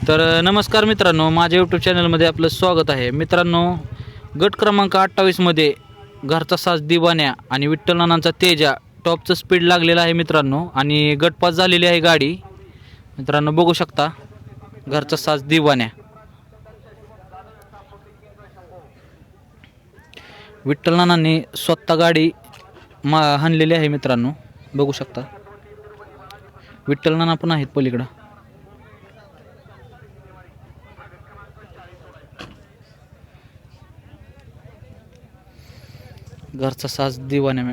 तर नमस्कार मित्रांनो, माझ्या यूट्यूब चॅनलमध्ये आपलं स्वागत आहे. मित्रांनो, गट क्रमांक 28मध्ये घरचा साज दिवाण्या आणि विठ्ठल नानांचा तेजा टॉपचं स्पीड लागलेलं आहे मित्रांनो. आणि गट पास झालेली आहे गाडी मित्रांनो, बघू शकता. घरचा साज दिवाण्या विठ्ठल नानांनी स्वतः गाडी हाणलेली आहे मित्रांनो, बघू शकता. विठ्ठल नाना पण आहेत पलीकडं. घरचा साज दिवाण्या